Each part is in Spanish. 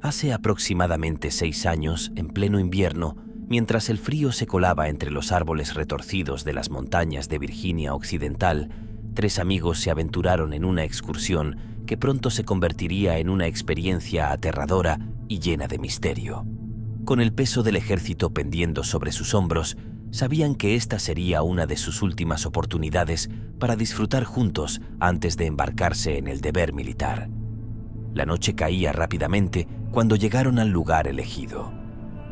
Hace aproximadamente 6 años, en pleno invierno, mientras el frío se colaba entre los árboles retorcidos de las montañas de Virginia Occidental, 3 amigos se aventuraron en una excursión que pronto se convertiría en una experiencia aterradora y llena de misterio. Con el peso del ejército pendiendo sobre sus hombros, sabían que esta sería una de sus últimas oportunidades para disfrutar juntos antes de embarcarse en el deber militar. La noche caía rápidamente cuando llegaron al lugar elegido.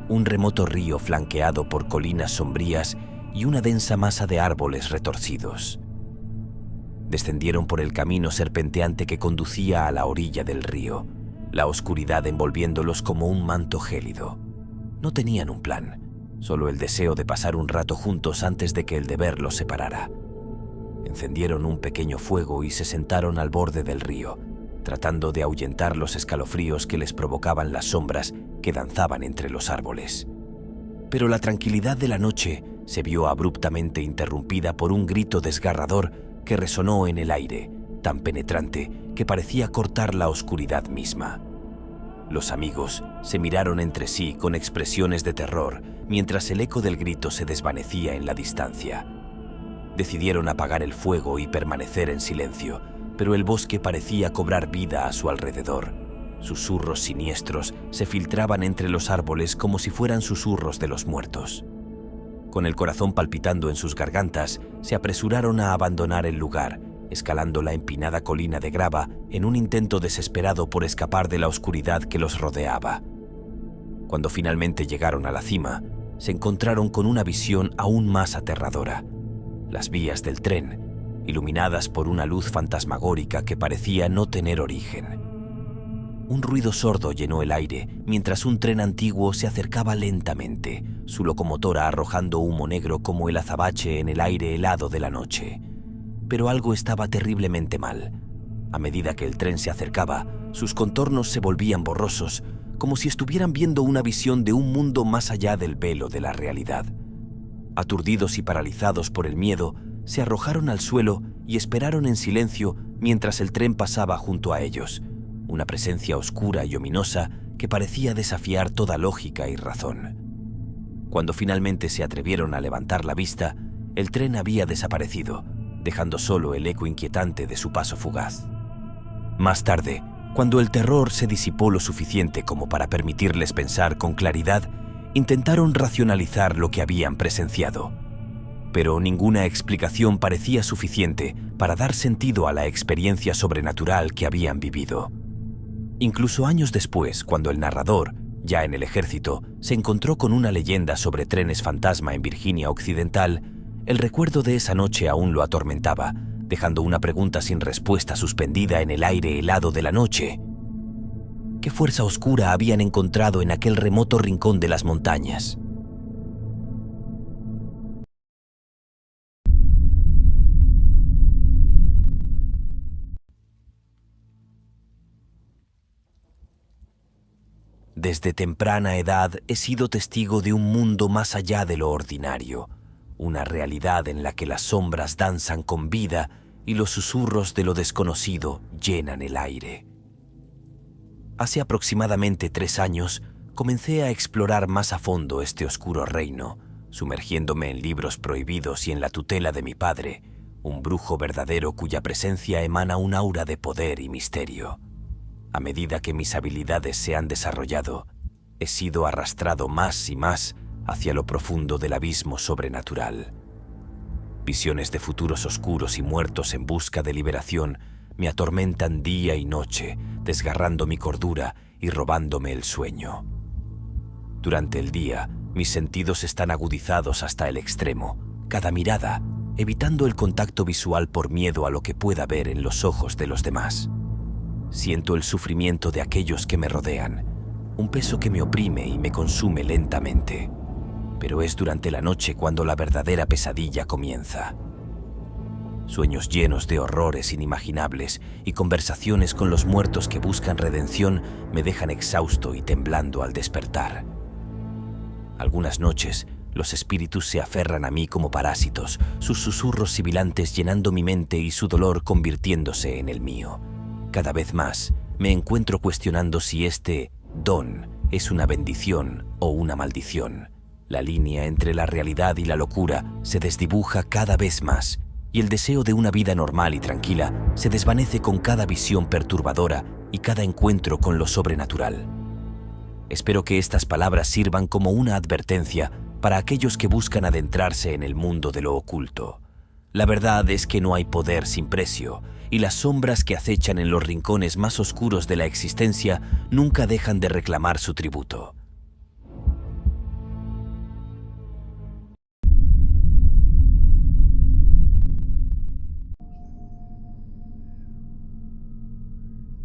Un remoto río flanqueado por colinas sombrías y una densa masa de árboles retorcidos. Descendieron por el camino serpenteante que conducía a la orilla del río, la oscuridad envolviéndolos como un manto gélido. No tenían un plan, solo el deseo de pasar un rato juntos antes de que el deber los separara. Encendieron un pequeño fuego y se sentaron al borde del río, tratando de ahuyentar los escalofríos que les provocaban las sombras que danzaban entre los árboles. Pero la tranquilidad de la noche se vio abruptamente interrumpida por un grito desgarrador que resonó en el aire, tan penetrante que parecía cortar la oscuridad misma. Los amigos se miraron entre sí con expresiones de terror mientras el eco del grito se desvanecía en la distancia. Decidieron apagar el fuego y permanecer en silencio, pero el bosque parecía cobrar vida a su alrededor. Susurros siniestros se filtraban entre los árboles como si fueran susurros de los muertos. Con el corazón palpitando en sus gargantas, se apresuraron a abandonar el lugar, escalando la empinada colina de grava en un intento desesperado por escapar de la oscuridad que los rodeaba. Cuando finalmente llegaron a la cima, se encontraron con una visión aún más aterradora. Las vías del tren, iluminadas por una luz fantasmagórica que parecía no tener origen. Un ruido sordo llenó el aire mientras un tren antiguo se acercaba lentamente, su locomotora arrojando humo negro como el azabache en el aire helado de la noche. Pero algo estaba terriblemente mal. A medida que el tren se acercaba, sus contornos se volvían borrosos, como si estuvieran viendo una visión de un mundo más allá del velo de la realidad. Aturdidos y paralizados por el miedo, se arrojaron al suelo y esperaron en silencio mientras el tren pasaba junto a ellos, una presencia oscura y ominosa que parecía desafiar toda lógica y razón. Cuando finalmente se atrevieron a levantar la vista, el tren había desaparecido, dejando solo el eco inquietante de su paso fugaz. Más tarde, cuando el terror se disipó lo suficiente como para permitirles pensar con claridad, intentaron racionalizar lo que habían presenciado. Pero ninguna explicación parecía suficiente para dar sentido a la experiencia sobrenatural que habían vivido. Incluso años después, cuando el narrador, ya en el ejército, se encontró con una leyenda sobre trenes fantasma en Virginia Occidental, el recuerdo de esa noche aún lo atormentaba, dejando una pregunta sin respuesta suspendida en el aire helado de la noche. ¿Qué fuerza oscura habían encontrado en aquel remoto rincón de las montañas? Desde temprana edad he sido testigo de un mundo más allá de lo ordinario, una realidad en la que las sombras danzan con vida y los susurros de lo desconocido llenan el aire. Hace aproximadamente 3 años comencé a explorar más a fondo este oscuro reino, sumergiéndome en libros prohibidos y en la tutela de mi padre, un brujo verdadero cuya presencia emana un aura de poder y misterio. A medida que mis habilidades se han desarrollado, he sido arrastrado más y más hacia lo profundo del abismo sobrenatural. Visiones de futuros oscuros y muertos en busca de liberación me atormentan día y noche, desgarrando mi cordura y robándome el sueño. Durante el día, mis sentidos están agudizados hasta el extremo, cada mirada, evitando el contacto visual por miedo a lo que pueda ver en los ojos de los demás. Siento el sufrimiento de aquellos que me rodean, un peso que me oprime y me consume lentamente. Pero es durante la noche cuando la verdadera pesadilla comienza. Sueños llenos de horrores inimaginables y conversaciones con los muertos que buscan redención me dejan exhausto y temblando al despertar. Algunas noches, los espíritus se aferran a mí como parásitos, sus susurros sibilantes llenando mi mente y su dolor convirtiéndose en el mío. Cada vez más, me encuentro cuestionando si este don es una bendición o una maldición. La línea entre la realidad y la locura se desdibuja cada vez más, y el deseo de una vida normal y tranquila se desvanece con cada visión perturbadora y cada encuentro con lo sobrenatural. Espero que estas palabras sirvan como una advertencia para aquellos que buscan adentrarse en el mundo de lo oculto. La verdad es que no hay poder sin precio, y las sombras que acechan en los rincones más oscuros de la existencia nunca dejan de reclamar su tributo.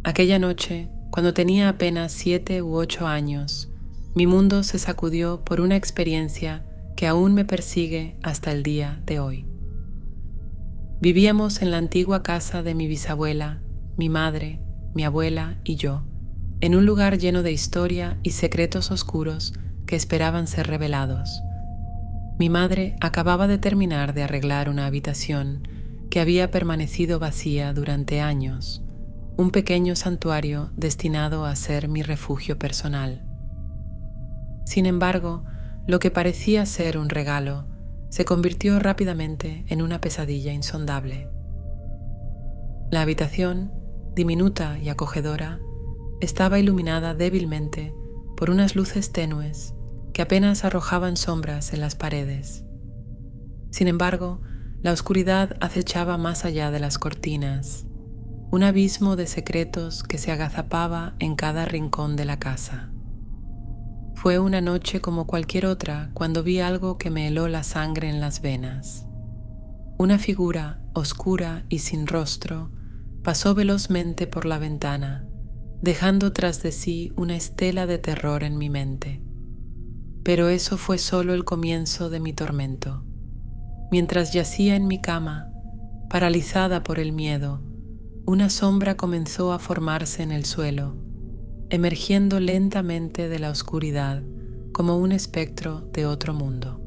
Aquella noche, cuando tenía apenas 7 u 8 años, mi mundo se sacudió por una experiencia que aún me persigue hasta el día de hoy. Vivíamos en la antigua casa de mi bisabuela, mi madre, mi abuela y yo, en un lugar lleno de historia y secretos oscuros que esperaban ser revelados. Mi madre acababa de terminar de arreglar una habitación que había permanecido vacía durante años, un pequeño santuario destinado a ser mi refugio personal. Sin embargo, lo que parecía ser un regalo se convirtió rápidamente en una pesadilla insondable. La habitación, diminuta y acogedora, estaba iluminada débilmente por unas luces tenues que apenas arrojaban sombras en las paredes. Sin embargo, la oscuridad acechaba más allá de las cortinas, un abismo de secretos que se agazapaba en cada rincón de la casa. Fue una noche como cualquier otra cuando vi algo que me heló la sangre en las venas. Una figura oscura y sin rostro pasó velozmente por la ventana, dejando tras de sí una estela de terror en mi mente. Pero eso fue solo el comienzo de mi tormento. Mientras yacía en mi cama, paralizada por el miedo, una sombra comenzó a formarse en el suelo, emergiendo lentamente de la oscuridad como un espectro de otro mundo.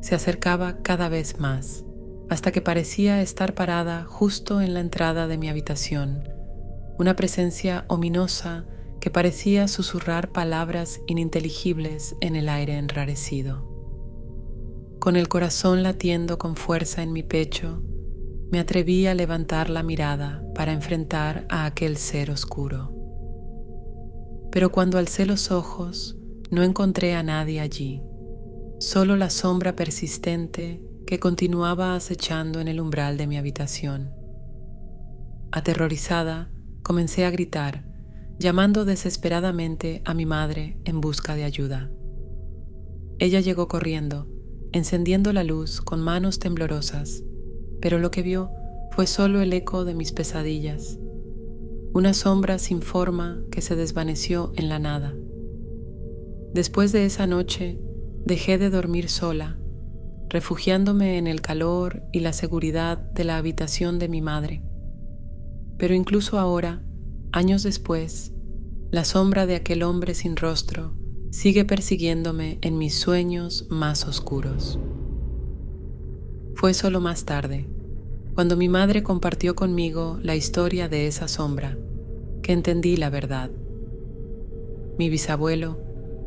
Se acercaba cada vez más, hasta que parecía estar parada justo en la entrada de mi habitación, una presencia ominosa que parecía susurrar palabras ininteligibles en el aire enrarecido. Con el corazón latiendo con fuerza en mi pecho, me atreví a levantar la mirada para enfrentar a aquel ser oscuro. Pero cuando alcé los ojos, no encontré a nadie allí, solo la sombra persistente que continuaba acechando en el umbral de mi habitación. Aterrorizada, comencé a gritar, llamando desesperadamente a mi madre en busca de ayuda. Ella llegó corriendo, encendiendo la luz con manos temblorosas, pero lo que vio fue solo el eco de mis pesadillas, una sombra sin forma que se desvaneció en la nada. Después de esa noche, dejé de dormir sola, refugiándome en el calor y la seguridad de la habitación de mi madre. Pero incluso ahora, años después, la sombra de aquel hombre sin rostro sigue persiguiéndome en mis sueños más oscuros. Fue solo más tarde, cuando mi madre compartió conmigo la historia de esa sombra, que entendí la verdad. Mi bisabuelo,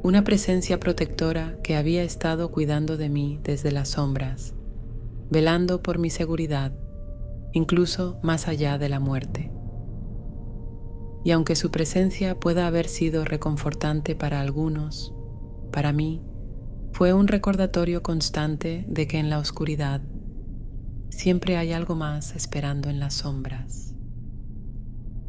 una presencia protectora que había estado cuidando de mí desde las sombras, velando por mi seguridad, incluso más allá de la muerte. Y aunque su presencia pueda haber sido reconfortante para algunos, para mí fue un recordatorio constante de que en la oscuridad siempre hay algo más esperando en las sombras.